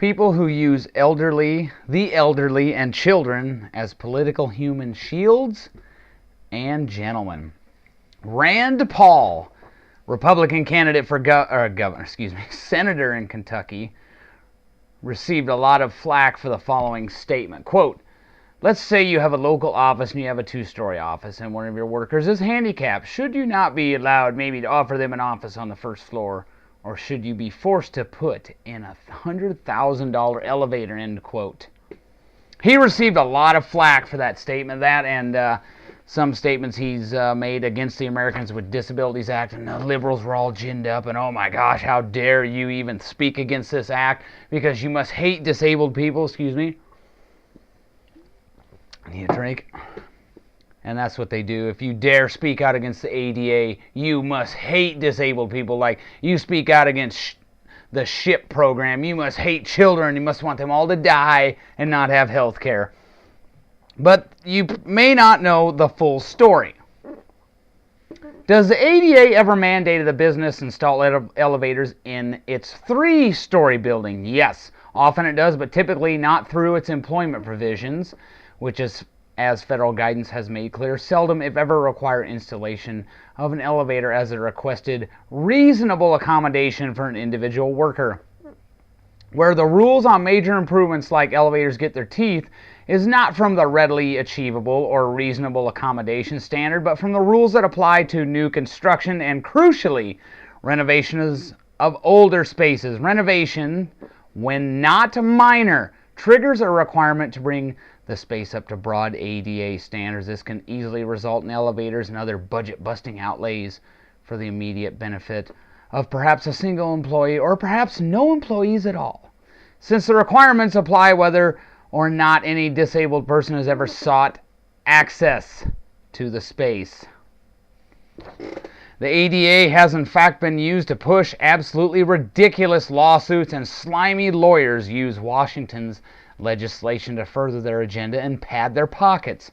People who use the elderly, and children as political human shields and gentlemen. Rand Paul, Republican candidate for senator in Kentucky, received a lot of flack for the following statement. Quote, let's say you have a local office and you have a 2-story office and one of your workers is handicapped. Should you not be allowed maybe to offer them an office on the first floor? Or should you be forced to put in a $100,000 elevator, end quote. He received a lot of flack for that statement, and some statements he's made against the Americans with Disabilities Act, and the liberals were all ginned up, and oh my gosh, how dare you even speak against this act, because you must hate disabled people, excuse me. I need a drink. And that's what they do. If you dare speak out against the ADA, you must hate disabled people. Like you speak out against the SHIP program, you must hate children. You must want them all to die and not have health care. But you may not know the full story. Does the ADA ever mandate the business install elevators in its 3-story building? Yes. Often it does, but typically not through its employment provisions, which is, as federal guidance has made clear, seldom if ever require installation of an elevator as a requested reasonable accommodation for an individual worker. Where the rules on major improvements like elevators get their teeth is not from the readily achievable or reasonable accommodation standard, but from the rules that apply to new construction and, crucially, renovations of older spaces. Renovation, when not minor, triggers a requirement to bring the space up to broad ADA standards. This can easily result in elevators and other budget-busting outlays for the immediate benefit of perhaps a single employee or perhaps no employees at all. Since the requirements apply whether or not any disabled person has ever sought access to the space. The ADA has in fact been used to push absolutely ridiculous lawsuits, and slimy lawyers use Washington's legislation to further their agenda and pad their pockets.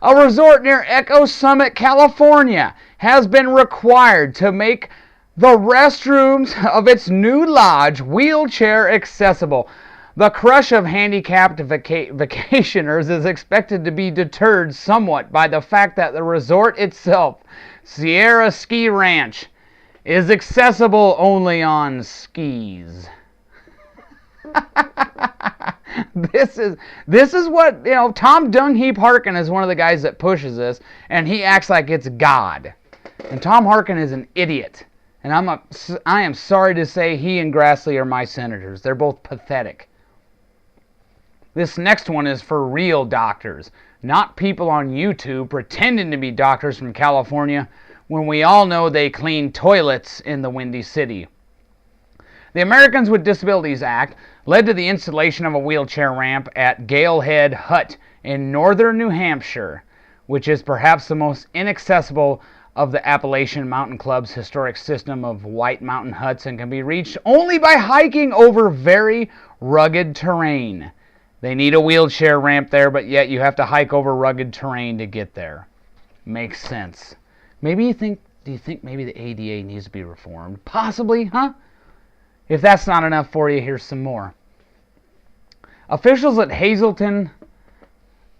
A resort near Echo Summit, California, has been required to make the restrooms of its new lodge wheelchair accessible. The crush of handicapped vacationers is expected to be deterred somewhat by the fact that the resort itself, Sierra Ski Ranch, is accessible only on skis. This is what, Tom Dungheap Harkin is one of the guys that pushes this, and he acts like it's God. And Tom Harkin is an idiot. And I am sorry to say he and Grassley are my senators. They're both pathetic. This next one is for real doctors, not people on YouTube pretending to be doctors from California when we all know they clean toilets in the Windy City. The Americans with Disabilities Act led to the installation of a wheelchair ramp at Galehead Hut in northern New Hampshire, which is perhaps the most inaccessible of the Appalachian Mountain Club's historic system of white mountain huts and can be reached only by hiking over very rugged terrain. They need a wheelchair ramp there, but yet you have to hike over rugged terrain to get there. Makes sense. Do you think maybe the ADA needs to be reformed? Possibly, huh? If that's not enough for you, here's some more. Officials at Hazleton...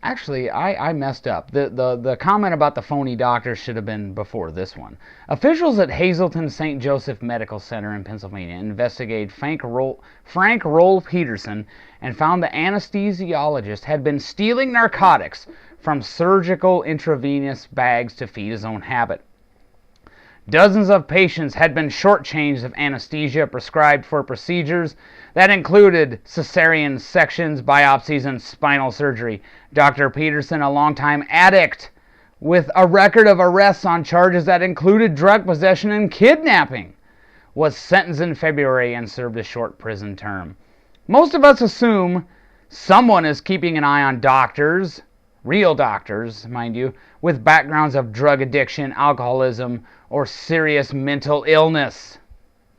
Actually, I messed up. The comment about the phony doctor should have been before this one. Officials at Hazleton St. Joseph Medical Center in Pennsylvania investigated Frank Roll Peterson and found the anesthesiologist had been stealing narcotics from surgical intravenous bags to feed his own habit. Dozens of patients had been shortchanged of anesthesia prescribed for procedures that included cesarean sections, biopsies, and spinal surgery. Dr. Peterson, a longtime addict with a record of arrests on charges that included drug possession and kidnapping, was sentenced in February and served a short prison term. Most of us assume someone is keeping an eye on doctors, real doctors, mind you, with backgrounds of drug addiction, alcoholism, or serious mental illness.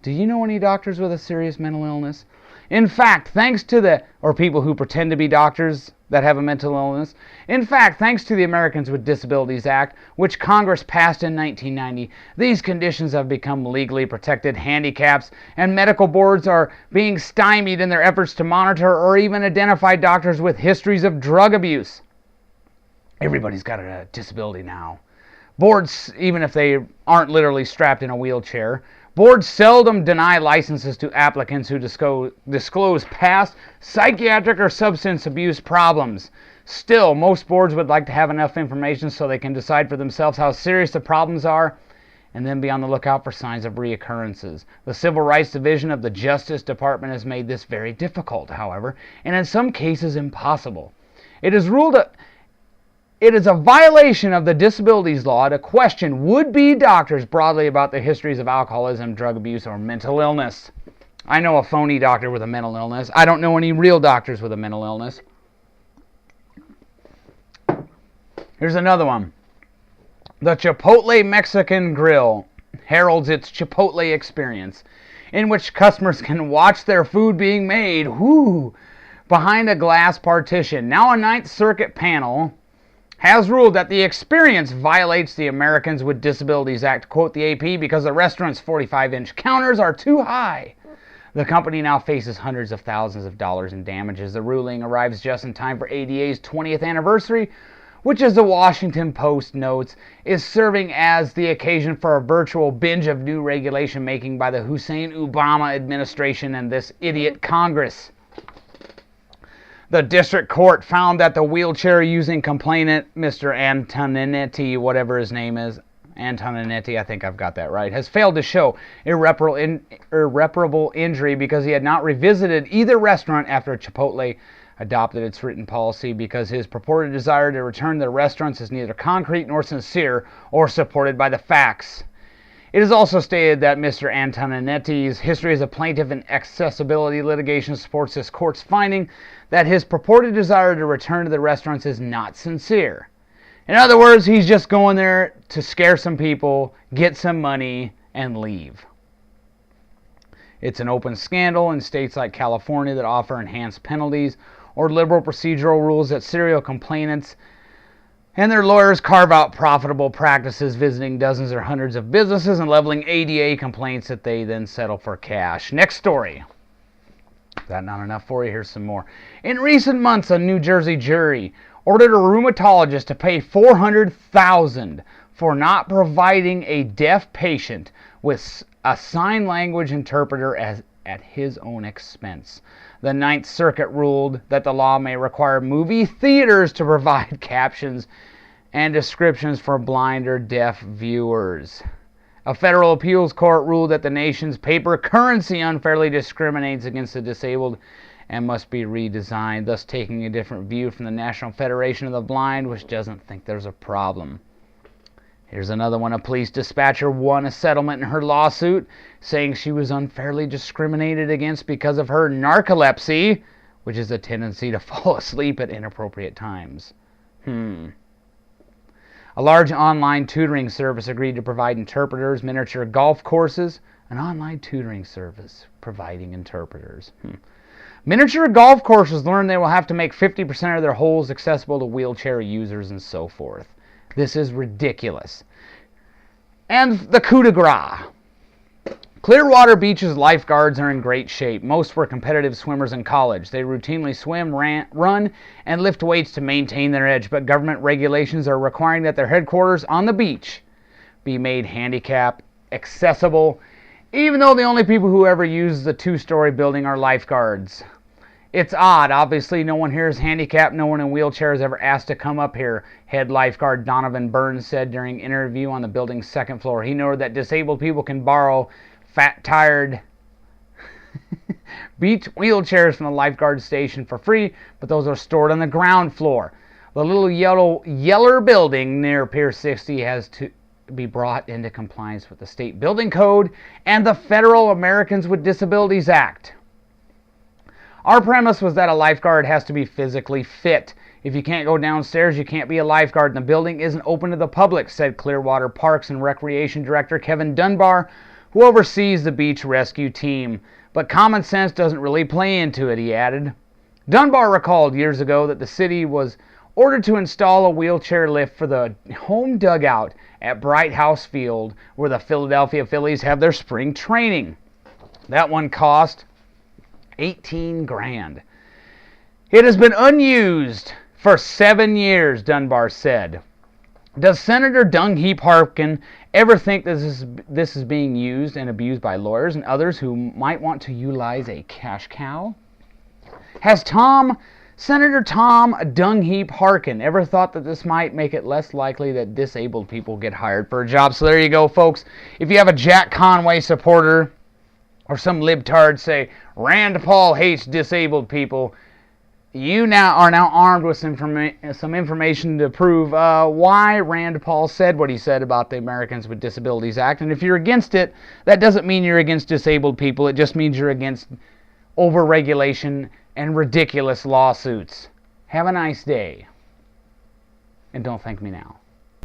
Do you know any doctors with a serious mental illness? In fact, thanks to the, or people who pretend to be doctors that have a mental illness, in fact, thanks to the Americans with Disabilities Act, which Congress passed in 1990, these conditions have become legally protected handicaps, and medical boards are being stymied in their efforts to monitor or even identify doctors with histories of drug abuse. Everybody's got a disability now. Boards, even if they aren't literally strapped in a wheelchair, boards seldom deny licenses to applicants who disclose past psychiatric or substance abuse problems. Still, most boards would like to have enough information so they can decide for themselves how serious the problems are and then be on the lookout for signs of reoccurrences. The Civil Rights Division of the Justice Department has made this very difficult, however, and in some cases impossible. It is ruled it is a violation of the disabilities law to question would-be doctors broadly about their histories of alcoholism, drug abuse, or mental illness. I know a phony doctor with a mental illness. I don't know any real doctors with a mental illness. Here's another one. The Chipotle Mexican Grill heralds its Chipotle experience, in which customers can watch their food being made behind a glass partition. Now a Ninth Circuit panel has ruled that the experience violates the Americans with Disabilities Act, quote the AP, because the restaurant's 45-inch counters are too high. The company now faces hundreds of thousands of dollars in damages. The ruling arrives just in time for ADA's 20th anniversary, which, as the Washington Post notes, is serving as the occasion for a virtual binge of new regulation making by the Hussein Obama administration and this idiot Congress. The district court found that the wheelchair-using complainant, Mr. Antoninetti, whatever his name is, Antoninetti, I think I've got that right, has failed to show irreparable injury because he had not revisited either restaurant after Chipotle adopted its written policy, because his purported desire to return to the restaurants is neither concrete nor sincere or supported by the facts. It is also stated that Mr. Antoninetti's history as a plaintiff in accessibility litigation supports this court's finding that his purported desire to return to the restaurants is not sincere. In other words, he's just going there to scare some people, get some money, and leave. It's an open scandal in states like California that offer enhanced penalties or liberal procedural rules that serial complainants and their lawyers carve out profitable practices, visiting dozens or hundreds of businesses and leveling ADA complaints that they then settle for cash. Next story. Is that not enough for you? Here's some more. In recent months, a New Jersey jury ordered a rheumatologist to pay $400,000 for not providing a deaf patient with a sign language interpreter at his own expense. The Ninth Circuit ruled that the law may require movie theaters to provide captions and descriptions for blind or deaf viewers. A federal appeals court ruled that the nation's paper currency unfairly discriminates against the disabled and must be redesigned, thus taking a different view from the National Federation of the Blind, which doesn't think there's a problem. Here's another one. A police dispatcher won a settlement in her lawsuit, saying she was unfairly discriminated against because of her narcolepsy, which is a tendency to fall asleep at inappropriate times. A large online tutoring service agreed to provide interpreters, miniature golf courses, an online tutoring service providing interpreters. Miniature golf courses learn they will have to make 50% of their holes accessible to wheelchair users and so forth. This is ridiculous. And the coup de grace. Clearwater Beach's lifeguards are in great shape. Most were competitive swimmers in college. They routinely swim, run, and lift weights to maintain their edge, but government regulations are requiring that their headquarters on the beach be made handicap accessible, even though the only people who ever use the two-story building are lifeguards. It's odd. Obviously, no one here is handicapped. No one in wheelchairs ever asked to come up here, head lifeguard Donovan Burns said during an interview on the building's second floor. He noted that disabled people can borrow fat, tired beach wheelchairs from the lifeguard station for free, but those are stored on the ground floor. The little yeller building near Pier 60 has to be brought into compliance with the state building code and the Federal Americans with Disabilities Act. Our premise was that a lifeguard has to be physically fit. If you can't go downstairs, you can't be a lifeguard, and the building isn't open to the public, said Clearwater Parks and Recreation Director Kevin Dunbar, who oversees the beach rescue team. But common sense doesn't really play into it, he added. Dunbar recalled years ago that the city was ordered to install a wheelchair lift for the home dugout at Bright House Field, where the Philadelphia Phillies have their spring training. That one cost $18,000. It has been unused for 7 years, Dunbar said. Does Senator Dung Heap Harkin ever think this is being used and abused by lawyers and others who might want to utilize a cash cow? Has Senator Tom Dung Heap Harkin ever thought that this might make it less likely that disabled people get hired for a job? So there you go, folks. If you have a Jack Conway supporter or some libtard say Rand Paul hates disabled people, you are now armed with some information to prove why Rand Paul said what he said about the Americans with Disabilities Act. And if you're against it, that doesn't mean you're against disabled people. It just means you're against overregulation and ridiculous lawsuits. Have a nice day. And don't thank me now.